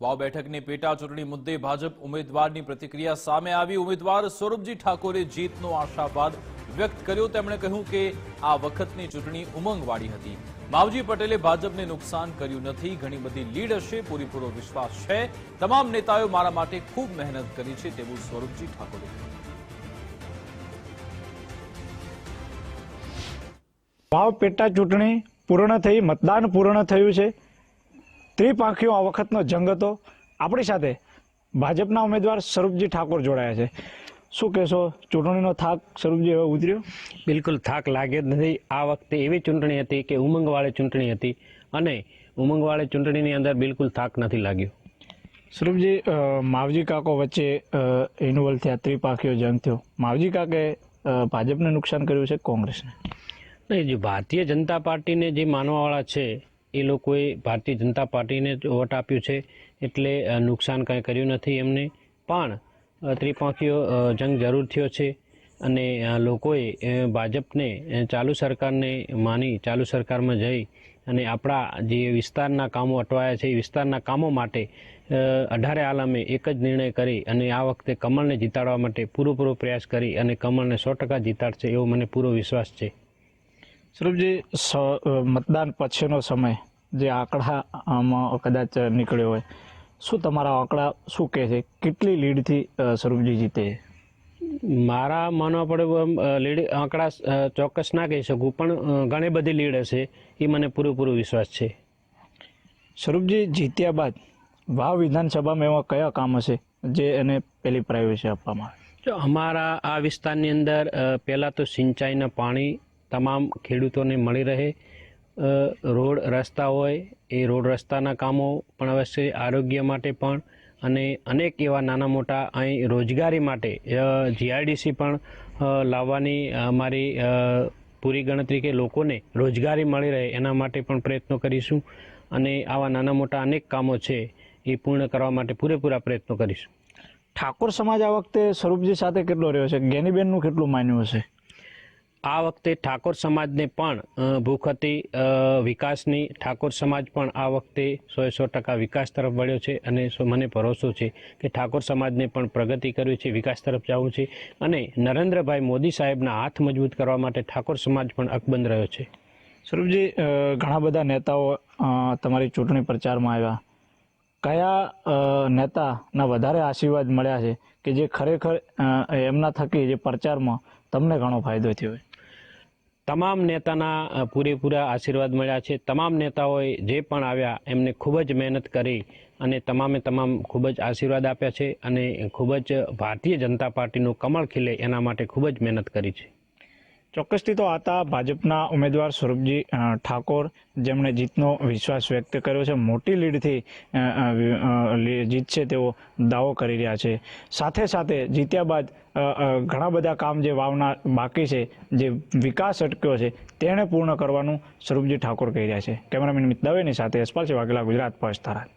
વાવ બેઠકની પેટા ચૂંટણી મુદ્દે ભાજપ ઉમેદવારની પ્રતિક્રિયા સામે આવી। ઉમેદવાર સ્વરૂપજી ઠાકોરે જીતનો આશાવાદ વ્યક્ત કર્યો। તેમણે કહ્યું કે આ વખતની ચૂંટણી ઉમંગવાળી હતી। માવજી પટેલે ભાજપને નુકસાન કર્યું નથી, ઘણી બધી લીડ હશે, પૂરેપૂરો વિશ્વાસ છે। તમામ નેતાઓએ મારા માટે ખૂબ મહેનત કરી છે તેવું સ્વરૂપજી ઠાકોરે કહ્યું। વાવ પેટા ચૂંટણી પૂર્ણ થઈ, મતદાન પૂર્ણ થયું છે। ત્રિપાંખીઓ આ વખતનો જંગ હતો। આપણી સાથે ભાજપના ઉમેદવાર સ્વરૂપજી ઠાકોર જોડાયા છે। શું કહેશો, ચૂંટણીનો થાક સ્વરૂપજી હવે ઉતર્યો? બિલકુલ થાક લાગ્યો જ નથી। આ વખતે એવી ચૂંટણી હતી કે ઉમંગવાળી ચૂંટણી હતી અને ઉમંગવાળી ચૂંટણીની અંદર બિલકુલ થાક નથી લાગ્યો। સ્વરૂપજી, માવજી કાકો વચ્ચે ઇન્વોલ્વ થયા, ત્રિપાંખીઓ જંગ થયો। માવજી કાકે ભાજપને નુકસાન કર્યું છે, કોંગ્રેસને? નહીં, જો ભારતીય જનતા પાર્ટીને જે માનવાવાળા છે એ લોકોએ ભારતીય જનતા પાર્ટીને વોટ આપ્યું છે, એટલે નુકસાન કાંઈ કર્યું નથી એમને। પણ ત્રિપાંખીઓ જંગ જરૂર થયો છે અને લોકોએ ભાજપને ચાલુ સરકારને માની ચાલુ સરકારમાં જઈ અને આપણા જે વિસ્તારના કામો અટવાયા છે એ વિસ્તારના કામો માટે 18 આલમે એક જ નિર્ણય કરી અને આ વખતે કમળને જીતાડવા માટે પૂરો પ્રયાસ કરી અને કમળને 100% જીતાડશે એવો મને પૂરો વિશ્વાસ છે। સ્વરૂપજી, મતદાન પછીનો સમય જે આંકડામાં કદાચ નીકળ્યો હોય, શું તમારા આંકડા શું કહે છે? કેટલી લીડથી સ્વરૂપજી જીતે? મારા માનવા પડે લીડ આંકડા ચોક્કસ ના કહી શકું, પણ ઘણી બધી લીડ હશે એ મને પૂરો વિશ્વાસ છે। સ્વરૂપજી જીત્યા બાદ વાવ વિધાનસભામાં એવા કયા કામ હશે જે એને પહેલી પ્રાયોરિટી આપવામાં આવે? જો અમારા આ વિસ્તારની અંદર પહેલાં તો સિંચાઈના પાણી તમામ ખેડૂતોને મળી રહે, રોડ રસ્તા હોય એ રોડ રસ્તાના કામો પણ અવશ્ય, આરોગ્ય માટે પણ, અને અનેક એવા નાના મોટા અહીં રોજગારી માટે જીઆઈડીસી પણ લાવવાની અમારી પૂરી ગણતરી કે લોકોને રોજગારી મળી રહે એના માટે પણ પ્રયત્નો કરીશું અને આવા નાના મોટા અનેક કામો છે એ પૂર્ણ કરવા માટે પૂરેપૂરા પ્રયત્નો કરીશું। ઠાકોર સમાજ આ વખતે સ્વરૂપજી સાથે કેટલો રહ્યો છે? જ્ઞાનીબેનનું કેટલું માન્યું હશે? આ વખતે ઠાકોર સમાજને પણ ભૂખ હતી વિકાસની। ઠાકોર સમાજ પણ આ વખતે 100% વિકાસ તરફ વળ્યો છે અને મને ભરોસો છે કે ઠાકોર સમાજને પણ પ્રગતિ કરવી છે, વિકાસ તરફ જવું છે અને નરેન્દ્રભાઈ મોદી સાહેબના હાથ મજબૂત કરવા માટે ઠાકોર સમાજ પણ અકબંધ રહ્યો છે। સ્વરૂપજી, ઘણા બધા નેતાઓ તમારી ચૂંટણી પ્રચારમાં આવ્યા। કયા નેતાના વધારે આશીર્વાદ મળ્યા છે કે જે ખરેખર એમના થકી જે પ્રચારમાં તમને ઘણો ફાયદો થયો હોય? તમામ નેતાના પૂરેપૂરા આશીર્વાદ મળ્યા છે। તમામ નેતાઓએ જે પણ આવ્યા એમને ખૂબ જ મહેનત કરી અને તમામ ખૂબ જ આશીર્વાદ આપ્યા છે અને ખૂબ જ ભારતીય જનતા પાર્ટીનું કમળ ખીલે એના માટે ખૂબ જ મહેનત કરી છે। ચોક્કસથી તો હતા ભાજપના ઉમેદવાર સ્વરૂપજી ઠાકોર, જેમણે જીતનો વિશ્વાસ વ્યક્ત કર્યો છે। મોટી લીડથી જીતશે તેવો દાવો કરી રહ્યા છે। સાથે સાથે જીત્યા બાદ ઘણા બધા કામ જે વાવના બાકી છે, જે વિકાસ અટક્યો છે, તેને પૂર્ણ કરવાનું સ્વરૂપજી ઠાકોર કહી રહ્યા છે। કેમેરામેન મિત દવેની સાથે યશપાલ વાઘેલા, ગુજરાત ફર્સ્ટ, થરાદ।